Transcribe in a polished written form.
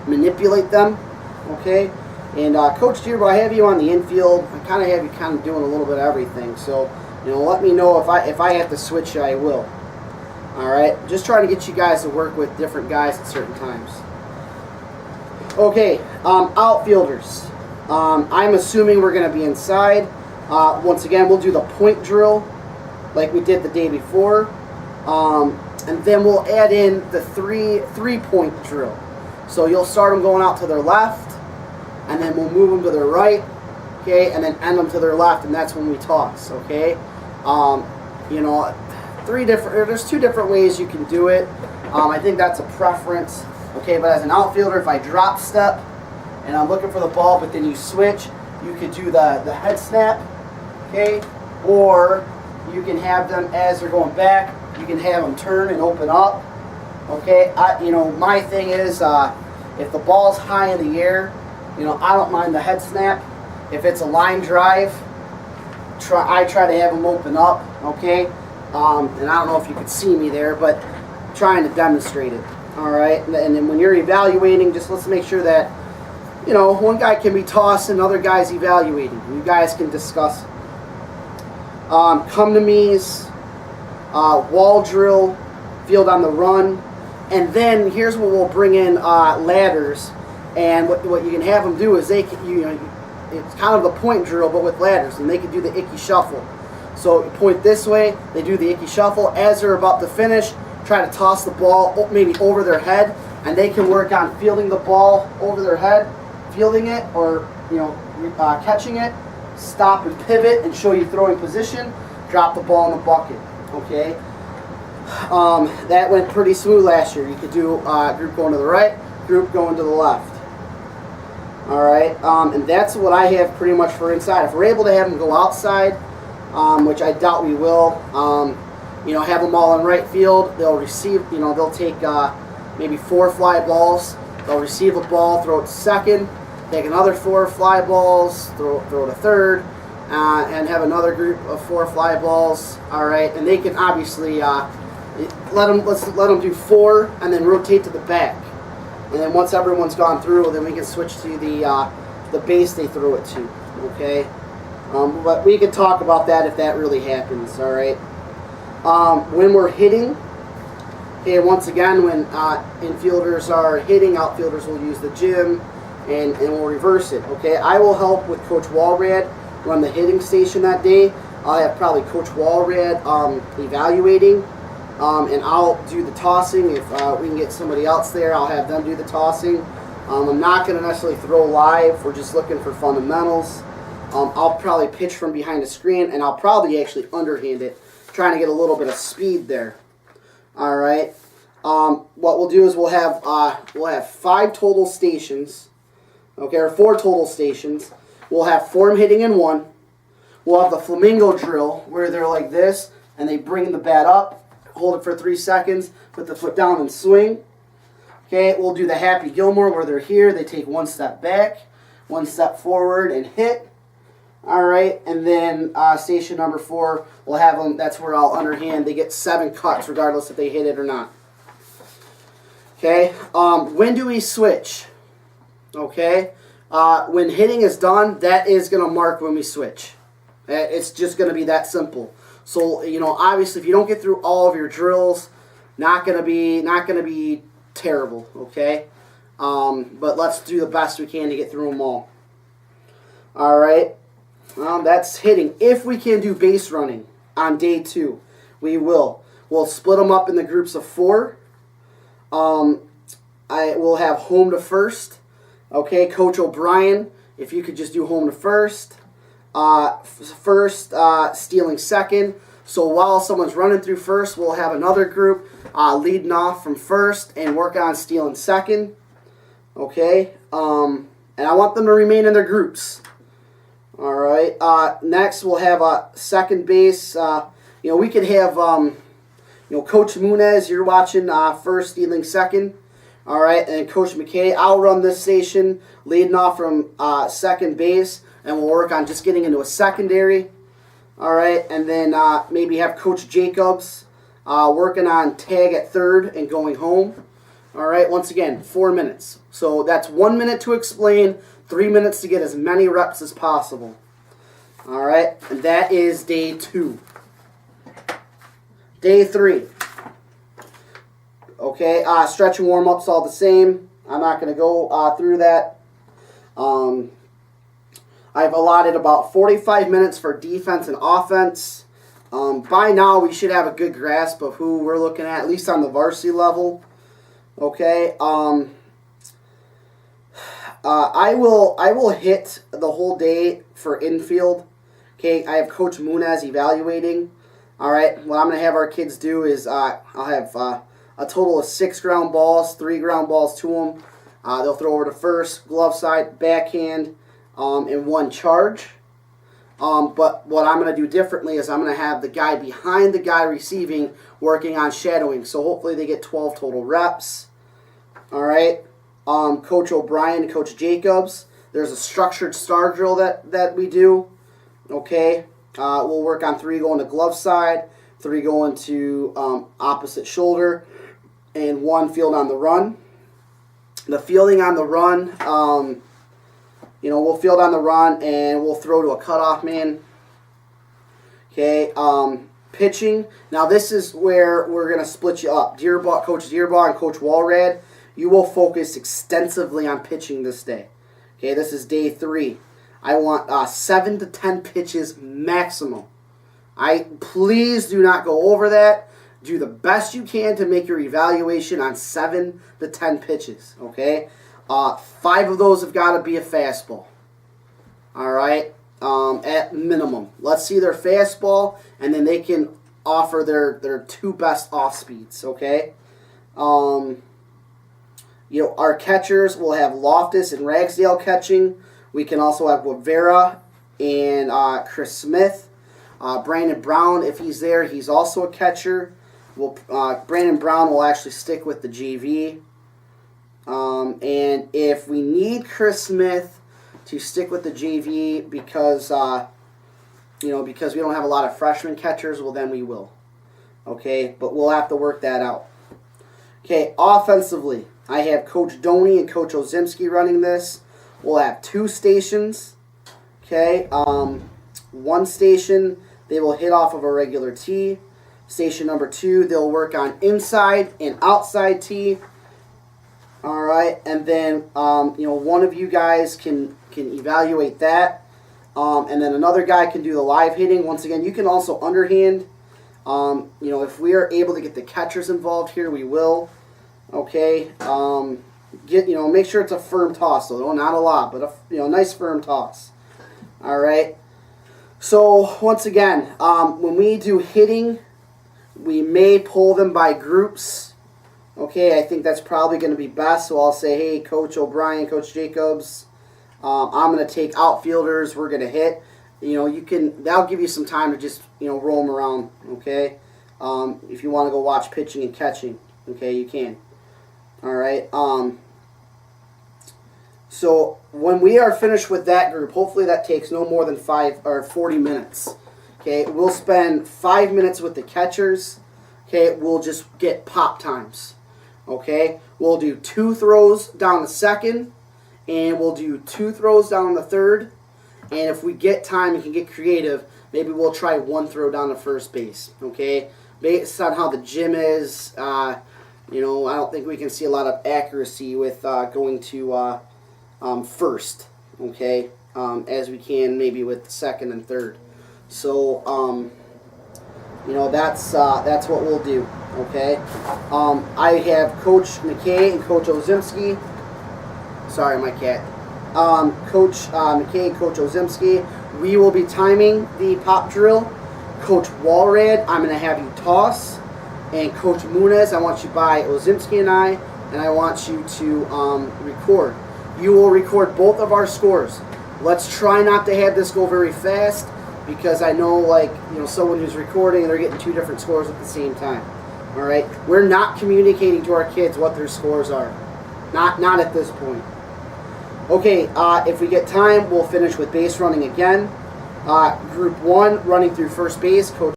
manipulate them, okay? And Coach Dearborn, I have you on the infield. I kind of have you kind of doing a little bit of everything. So, let me know if I have to switch you, I will. All right, just trying to get you guys to work with different guys at certain times. Okay, outfielders. I'm assuming we're going to be inside. Once again, we'll do the point drill like we did the day before. And then we'll add in the three-point drill. So you'll start them going out to their left, and then we'll move them to their right, okay, and then end them to their left, and that's when we toss, okay? There's two different ways you can do it. I think that's a preference, okay? But as an outfielder, if I drop step and I'm looking for the ball, but then you switch, you could do the head snap, okay? Or you can have them as they're going back. You can have them turn and open up, okay? My thing is if the ball's high in the air, I don't mind the head snap. If it's a line drive, I try to have them open up, okay? And I don't know if you could see me there, but I'm trying to demonstrate it, all right? And then when you're evaluating, just let's make sure that, one guy can be tossed and other guy's evaluating. You guys can discuss. Come to me's, wall drill, field on the run, and then here's what we'll bring in ladders. And what you can have them do is it's kind of the point drill, but with ladders, and they can do the icky shuffle. So you point this way, they do the icky shuffle. As they're about to finish, try to toss the ball maybe over their head, and they can work on fielding the ball over their head, fielding it, or catching it, stop and pivot and show you throwing position, drop the ball in the bucket, okay? That went pretty smooth last year. You could do group going to the right, group going to the left. All right, and that's what I have pretty much for inside. If we're able to have them go outside, which I doubt we will, have them all in right field, they'll receive, they'll take maybe 4 fly balls, they'll receive a ball, throw it to second, take another 4 fly balls, throw it to third, and have another group of 4 fly balls, all right, and they can obviously let them do 4 and then rotate to the back. And then once everyone's gone through, then we can switch to the base they throw it to, okay? But we can talk about that if that really happens, all right? When we're hitting, okay, once again, when infielders are hitting, outfielders will use the gym, and we'll reverse it, okay? I will help with Coach Walrad run the hitting station that day. I'll have probably Coach Walrad evaluating. And I'll do the tossing. If we can get somebody else there, I'll have them do the tossing. I'm not going to necessarily throw live. We're just looking for fundamentals. I'll probably pitch from behind the screen, and I'll probably actually underhand it, trying to get a little bit of speed there. All right. What we'll do is we'll have 5 total stations, okay, or 4 total stations. We'll have form hitting in one. We'll have the flamingo drill where they're like this, and they bring the bat up. Hold it for 3 seconds, put the foot down and swing. Okay, we'll do the Happy Gilmore where they're here. They take 1 step back, 1 step forward, and hit. All right, and then station number 4, we'll have them, that's where I'll underhand. They get 7 cuts regardless if they hit it or not. Okay, when do we switch? Okay, when hitting is done, that is going to mark when we switch. It's just going to be that simple. So, obviously, if you don't get through all of your drills, not gonna be terrible, okay? But let's do the best we can to get through them all. All right, that's hitting. If we can do base running on day 2, we will. We'll split them up in the groups of 4. I will have home to first. Okay, Coach O'Brien, if you could just do home to first. Stealing second. So while someone's running through first, we'll have another group leading off from first and work on stealing second. Okay, and I want them to remain in their groups. All right. Next, we'll have a second base. We could have Coach Munez. You're watching first, stealing second. All right, and Coach McKay. I'll run this station leading off from second base. And we'll work on just getting into a secondary. All right, and then maybe have Coach Jacobs working on tag at third and going home. All right, once again, 4 minutes. So that's 1 minute to explain, 3 minutes to get as many reps as possible. All right, and that is day 2. Day 3. Okay, stretch and warm-ups all the same. I'm not going to go through that. I've allotted about 45 minutes for defense and offense. By now, we should have a good grasp of who we're looking at least on the varsity level. Okay, I will hit the whole day for infield. Okay, I have Coach Munez evaluating. All right, what I'm going to have our kids do is I'll have a total of 6 ground balls, 3 ground balls to them. They'll throw over to first, glove side, backhand, and 1 charge. But what I'm going to do differently is I'm going to have the guy behind the guy receiving working on shadowing. So hopefully they get 12 total reps. All right. Coach O'Brien and Coach Jacobs, there's a structured star drill that we do. Okay. We'll work on 3 going to glove side, 3 going to opposite shoulder, and 1 field on the run. The fielding on the run, we'll field on the run and we'll throw to a cutoff man. Okay, pitching. Now this is where we're going to split you up. Coach Dearbaugh and Coach Walrad, you will focus extensively on pitching this day. Okay, this is day 3. I want 7 to 10 pitches maximum. Please do not go over that. Do the best you can to make your evaluation on 7 to 10 pitches. Okay, 5 of those have got to be a fastball. All right, at minimum. Let's see their fastball, and then they can offer their 2 best off speeds. Okay. Our catchers will have Loftus and Ragsdale catching. We can also have Guevara and Chris Smith. Brandon Brown, if he's there, he's also a catcher. Brandon Brown will actually stick with the JV. And if we need Chris Smith to stick with the JV because we don't have a lot of freshman catchers, well, then we will. Okay, but we'll have to work that out. Okay, offensively, I have Coach Doney and Coach Ozimski running this. We'll have 2 stations. Okay, 1 station, they will hit off of a regular tee. Station number 2, they'll work on inside and outside tee. All right, and then one of you guys can evaluate that, and then another guy can do the live hitting. Once again, you can also underhand. If we are able to get the catchers involved here, we will. Okay, make sure it's a firm toss, though. Not a lot, but a nice firm toss. All right. So once again, when we do hitting, we may pull them by groups. Okay, I think that's probably going to be best. So I'll say, hey, Coach O'Brien, Coach Jacobs, I'm going to take outfielders. We're going to hit. That'll give you some time to just roll them around. Okay, if you want to go watch pitching and catching, okay, you can. All right. So when we are finished with that group, hopefully that takes no more than 40 minutes. Okay, we'll spend 5 minutes with the catchers. Okay, we'll just get pop times. Okay, we'll do 2 throws down the second, and we'll do 2 throws down the third. And if we get time and can get creative, maybe we'll try 1 throw down to first base. Okay, based on how the gym is, I don't think we can see a lot of accuracy with going to first. Okay, as we can maybe with second and third. So that's what we'll do. Okay, I have Coach McKay and Coach Ozimski. Sorry, my cat. Coach McKay and Coach Ozimski. We will be timing the pop drill. Coach Walrad, I'm going to have you toss. And Coach Munez, I want you by Ozimski and I want you to record. You will record both of our scores. Let's try not to have this go very fast, because I know, someone who's recording and they're getting 2 different scores at the same time. All right, we're not communicating to our kids what their scores are, not at this point. Okay, if we get time, we'll finish with base running again. Group 1 running through first base. Coach